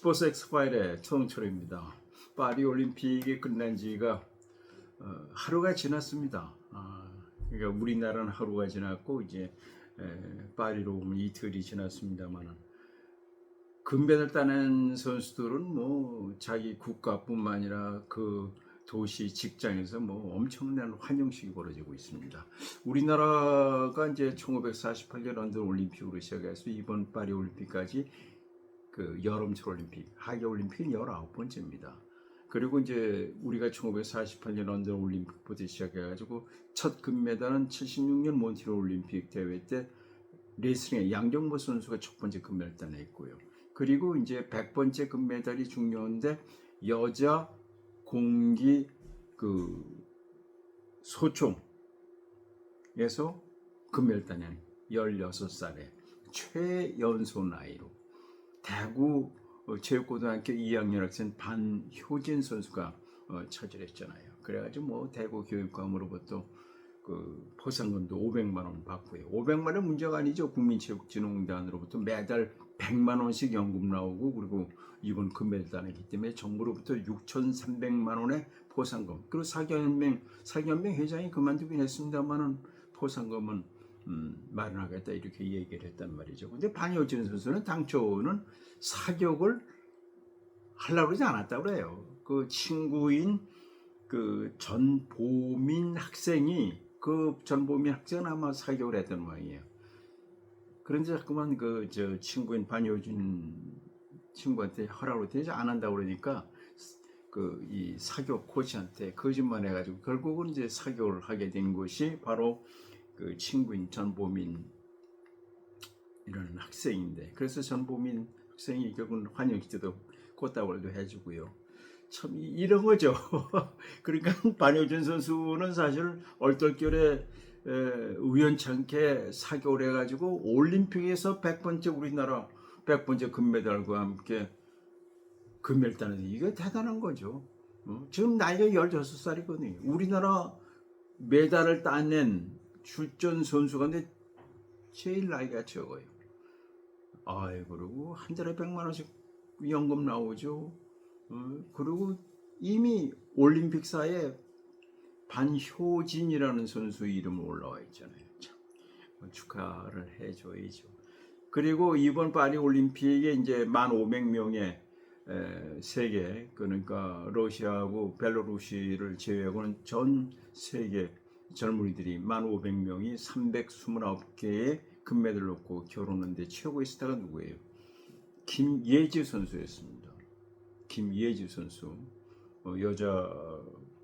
스포츠 엑스파일의 청철입니다. 파리 올림픽이 끝난 지가 하루가 지났습니다. 그러니까 우리나라는 하루가 지났고 이제 파리로 오면 이틀이 지났습니다만은 금메달 따낸 선수들은 뭐 자기 국가뿐만 아니라 그 도시 직장에서 뭐 엄청난 환영식이 벌어지고 있습니다. 우리나라가 이제 1948년 런던 올림픽으로 시작해서 이번 파리 올림픽까지 그 여름철 올림픽, 하계 올림픽은 19번째입니다. 그리고 이제 우리가 1948년 런던 올림픽부터 시작해가지고 첫 금메달은 76년 몬트리올 올림픽 대회 때 레슬링의 양정모 선수가 첫 번째 금메달 따냈고요. 그리고 이제 100번째 금메달이 중요한데 여자 공기 그 소총에서 금메달 따낸 16살의 최연소 나이로 대구 체육고등학교 2학년 학생 반효진 선수가 차지했잖아요. 그래가지고 뭐 대구 교육감으로부터 그 포상금도 500만 원 받고요. 500만 원 문제가 아니죠. 국민체육진흥공단으로부터 매달 100만 원씩 연금 나오고 그리고 이번 금메달 따냈기 때문에 정부로부터 6,300만 원의 포상금. 그리고 사기연맹 회장이 그만두긴 했습니다만은 포상금은 마련하겠다 이렇게 얘기를 했단 말이죠. 근데 반효진 선수는 당초는 사격을 하려고 그러지 않았다고 그래요. 그 친구인 그 전보민 학생이 아마 사격을 했던 모양이에요. 그런데 자꾸만 그 저 친구인 반효진 친구한테 허락을 되지 안 한다고 그러니까 그 이 사격 코치한테 거짓말 해가지고 결국은 이제 사격을 하게 된 것이 바로 그 친구인 전보민 이라는 학생인데, 그래서 전보민 학생이 결국은 환영식 때도 꽃다발도 해주고요. 참 이런 거죠. 그러니까 반효진 선수는 사실 얼떨결에 우연찮게 사격을 해가지고 올림픽에서 100번째 우리나라 100번째 금메달과 함께 금메달 따는 이게 대단한 거죠. 지금 나이가 16살이거든요. 우리나라 메달을 따낸 출전 선수 가운데 제일 나이가 적어요. 그리고 한 달에 100만 원씩 연금 나오죠. 그리고 이미 올림픽사에 반효진이라는 선수 이름이 올라와 있잖아요. 참 축하를 해줘야죠. 그리고 이번 파리 올림픽에 이제 1,500명의 세계, 그러니까 러시아하고 벨로루시를 제외하고는 전 세계 젊은이들이 1,500명이 329개의 금메달을 얻고 결혼했는데 최고의 스타가 누구예요? 김예지 선수였습니다. 김예지 선수, 여자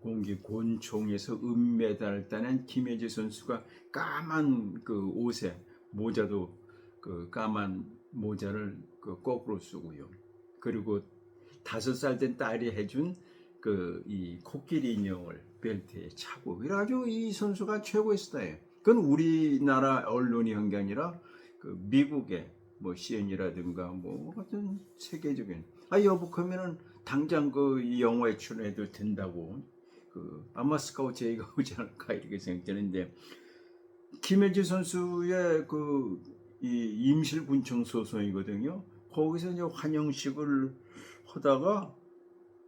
공기 권총에서 은메달을 따낸 김예지 선수가 까만 그 옷에 모자도 그 까만 모자를 그 거꾸로 쓰고요. 그리고 5살 된 딸이 해준 그 이 코끼리 인형을 벨트에 차고, 그래가지고 이 선수가 최고의 스타예요. 그건 우리나라 언론이 한 게 아니라 그 미국의 뭐 CNN이라든가 뭐 같은 세계적인 여복하면은 당장 그 이 영화에 출연해도 된다고 그 아마 스카우트 제의가 오지 않을까 이렇게 생각되는데, 김혜지 선수의 그 이 임실군청 소속이거든요. 거기서 이제 환영식을 하다가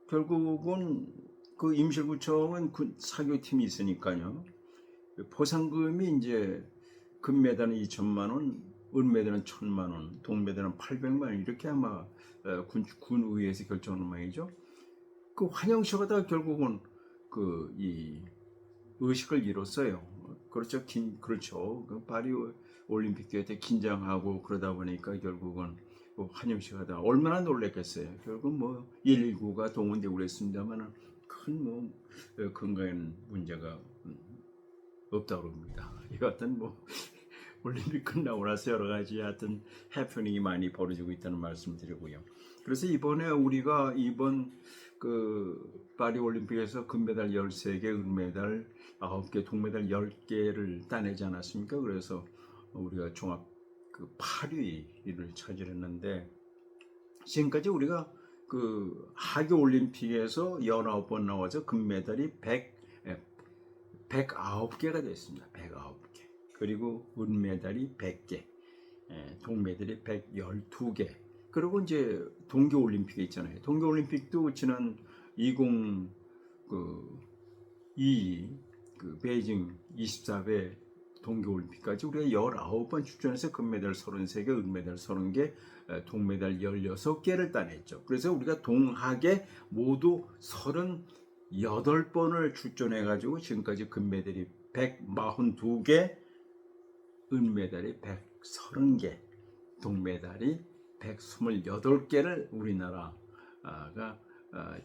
결국은 그 임실구청은 사교팀이 있으니까요. 포상금이 이제 금메달은 2천만 원, 은메달은 1,000만 원, 동메달은 800만 원 이렇게 아마 군의회에서 결정하는 모양이죠. 그 환영식 하다가 결국은 그 이 의식을 잃었어요. 그렇죠. 그렇죠. 그 파리 올림픽 대회 때 긴장하고 그러다 보니까 결국은 환영식 하다 얼마나 놀랬겠어요. 결국 뭐 119가 동원되고 그랬습니다만은 큰 뭐 건강에 문제가 없다고 합니다. 이 같은 뭐 올림픽 끝나고 나서 여러 가지 하여튼 해프닝이 많이 벌어지고 있다는 말씀 드리고요. 그래서 이번에 우리가 이번 그 파리 올림픽에서 금메달 13개, 은메달 9개, 동메달 10개를 따내지 않았습니까? 그래서 우리가 종합 그 8위를 차지했는데, 지금까지 우리가 그 하계 올림픽에서 19번 나와서 금메달이 109개가 됐습니다. 109개. 그리고 은메달이 100개, 동메달이 112개, 그리고 이제 동계올림픽이 있잖아요. 동계올림픽도 지난 2022 베이징 24회 동계올림픽까지 우리가 19번 출전해서 금메달 33개, 은메달 30개, 동메달 16개를 따냈죠. 그래서 우리가 동학에 모두 38번을 출전해가지고 지금까지 금메달이 142개, 은메달이 130개, 동메달이 128개를 우리나라가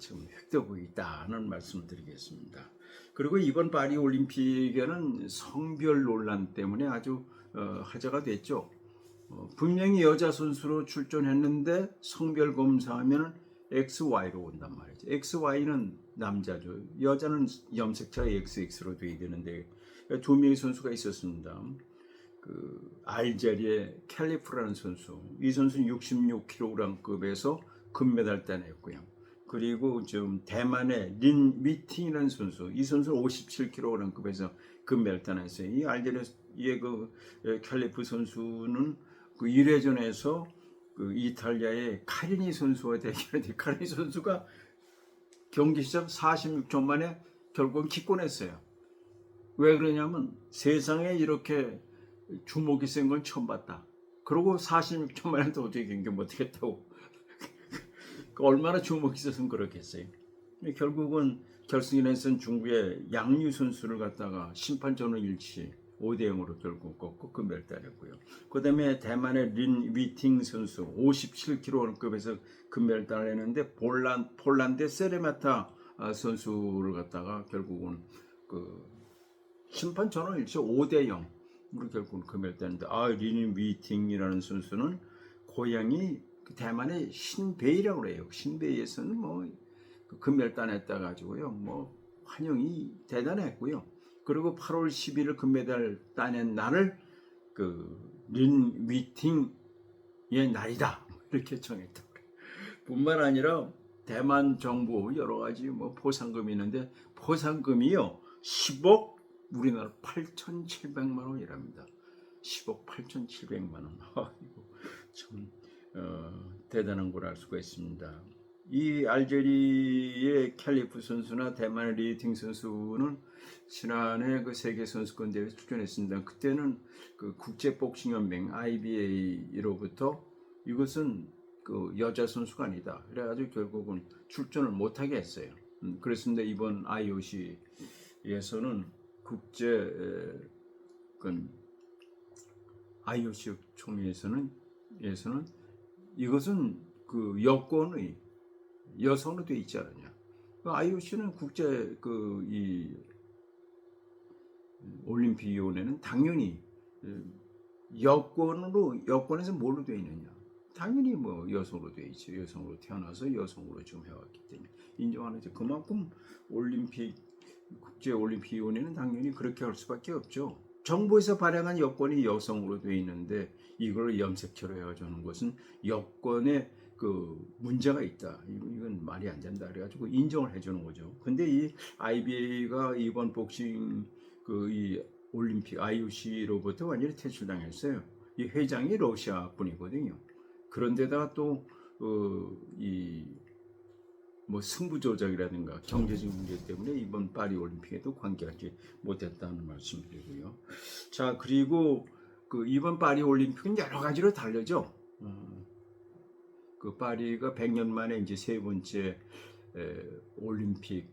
지금 획득하고 있다는 말씀드리겠습니다. 그리고 이번 파리 올림픽에는 성별 논란 때문에 아주 화제가 됐죠. 분명히 여자 선수로 출전했는데 성별 검사하면 XY로 온단 말이죠. XY는 남자죠. 여자는 염색체가 XX로 돼야 되는데 두 명의 선수가 있었습니다. 알제리의 캘리프라는 선수, 이 선수는 66kg급에서 금메달 따냈고요. 그리고 좀 대만의 린 위팅이라는 선수, 이 선수는 57kg급에서 금메달 따냈어요. 이 알제리의 캘리프 선수는 1회전에서 이탈리아의 카리니 선수와 대결했는데 카리니 선수가 경기 시작 46초 만에 결국은 기권했어요. 왜 그러냐면 세상에 이렇게 주먹이 센 건 처음 봤다. 그러고 46초 만에 도저히 경기 못하겠다고. 얼마나 주먹이 있었으면 그렇겠어요. 결국은 결승전에서는 중국의 양유 선수를 갖다가 심판 전원 일치 5대0으로 결국 꺾고 금메달 따냈고요. 그 다음에 대만의 린 위팅 선수 57kg급에서 금메달 따냈는데 폴란드의 세레마타 선수를 갖다가 결국은 심판 전원 일치 5대0 우리 결국은 금메달 따는데 린 위팅이라는 선수는 고향이 대만의 신베이라고 그래요. 신베이에서는 뭐 금메달 따냈다 가지고요. 뭐 환영이 대단했고요. 그리고 8월 10일 금메달 따낸 날을 린 위팅의 날이다 이렇게 정했다. 뿐만 아니라 대만 정부 여러 가지 뭐 포상금이 있는데 포상금이요 10억 우리나라 8,700만 원이랍니다. 10억 8,700만 원. 참 대단한 걸 알 수가 있습니다. 이 알제리의 캘리프 선수나 대만의 리팅 선수는 지난해 세계 선수권 대회에 출전했습니다. 그때는 국제복싱연맹 IBA로부터 이것은 여자 선수가 아니다. 그래가지고 결국은 출전을 못하게 했어요. 그렇습니다. 이번 IOC에서는 IOC 총회에서는 이것은 여권의 여성으로 되어 있지 않느냐. IOC는 국제 올림픽위원회는 당연히 여권에서 뭘로 되어 있느냐. 당연히 뭐 여성으로 되어 있죠. 여성으로 태어나서 여성으로 지금 해왔기 때문에 인정하는 데 그만큼 국제 올림픽위원회는 당연히 그렇게 할 수밖에 없죠. 정부에서 발행한 여권이 여성으로 되어 있는데 이걸 염색체로 해가지고 것은 여권에 문제가 있다. 이건 말이 안 된다. 그래가지고 인정을 해주는 거죠. 근데 이 IBA가 이번 복싱 이 올림픽 IOC로부터 완전히 퇴출당했어요. 이 회장이 러시아 분이거든요. 그런데다가 또 뭐 승부 조작이라든가 경제적 문제 때문에 이번 파리 올림픽에도 관계하지 못했다는 말씀드리고요. 자, 그리고 이번 파리 올림픽은 여러 가지로 다르죠. 파리가 100년 만에 이제 세 번째 올림픽을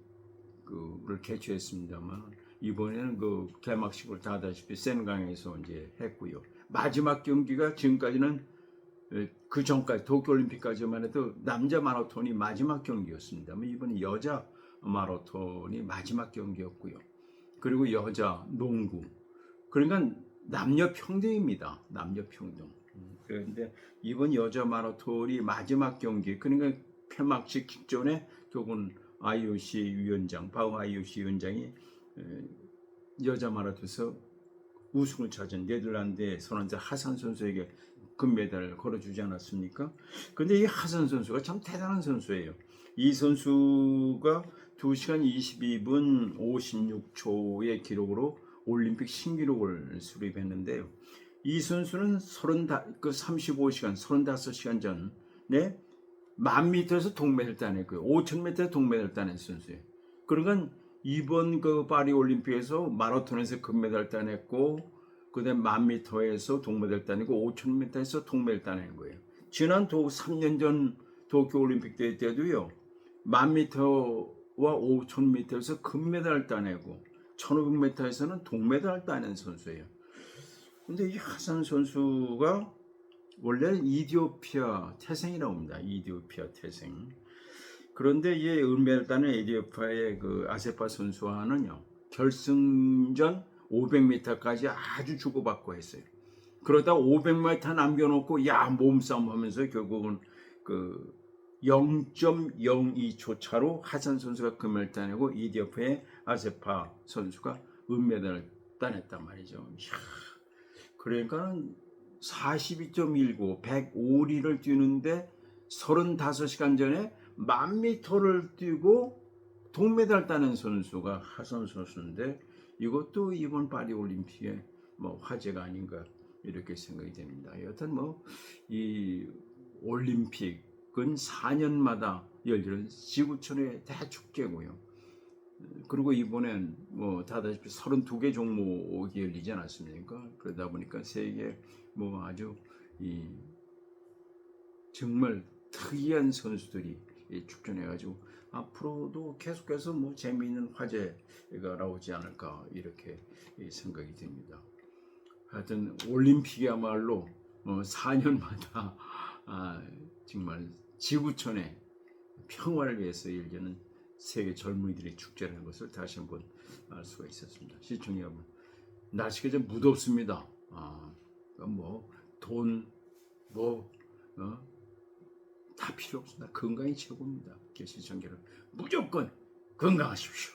개최했습니다만 이번에는 개막식을 다다시피 센강에서 이제 했고요. 마지막 경기가 지금까지는 그 전까지 도쿄올림픽까지만 해도 남자 마라톤이 마지막 경기였습니다만 이번에 여자 마라톤이 마지막 경기였고요. 그리고 여자 농구. 그러니까 남녀 평등입니다. 남녀 평등. 그런데 이번 여자 마라톤이 마지막 경기, 그러니까 폐막식 직전에 결국은 IOC 위원장, 바우 IOC 위원장이 여자 마라톤에서 우승을 차지한 네덜란드의 선원자 하산 선수에게 금메달을 걸어주지 않았습니까? 근데 이 하산 선수가 참 대단한 선수예요. 이 선수가 2시간 22분 56초의 기록으로 올림픽 신기록을 수립했는데요. 이 선수는 35시간, 35시간 전 네, 1000m에서 동메달 따냈고요. 5000m에서 동메달 따낸 선수예요. 그러니까 이번 그 파리 올림픽에서 마라톤에서 금메달 따냈고, 그다음 1000m에서 동메달 따내고 5000m에서 동메달 따낸 거예요. 지난 3년 전 도쿄 올림픽 대회 때도요. 1000m와 5000m에서 금메달을 따내고 1500m에서는 동메달을 따낸 선수예요. 근데 이 하산 선수가 원래는 이디오피아 태생이라고 합니다. 이디오피아 태생. 그런데 이 은메달 따낸 이디오피아의 그 아세파 선수와는요, 결승전 500m까지 아주 주고받고 했어요. 그러다 500m 남겨놓고 야 몸싸움 하면서 결국은 그 0.02초 차로 하산 선수가 금메달 따내고 이디오피아의 아세파 선수가 은메달을 따냈단 말이죠. 이야, 그러니까 42.19, 105리를 뛰는데 35시간 전에 1000m를 뛰고 동메달 따는 선수가 하산 선수인데, 이것도 이번 파리 올림픽의 뭐 화제가 아닌가 이렇게 생각이 됩니다. 여튼 뭐 이 올림픽은 4년마다 열리는 지구촌의 대축제고요. 그리고 이번엔 뭐 다들 아시피 32개 종목이 열리지 않았습니까? 그러다 보니까 세계 뭐 아주 이 정말 특이한 선수들이 출전해가지고 앞으로도 계속해서 뭐 재미있는 화제가 나오지 않을까 이렇게 생각이 됩니다. 하여튼 올림픽이야말로 4년마다 정말 지구촌의 평화를 위해서 열리는 세계 젊은이들의 축제라는 것을 다시 한번 알 수가 있었습니다. 시청자 여러분, 날씨가 좀 무덥습니다. 돈, 다 필요 없습니다. 건강이 최고입니다. 시청자 여러분, 무조건 건강하십시오.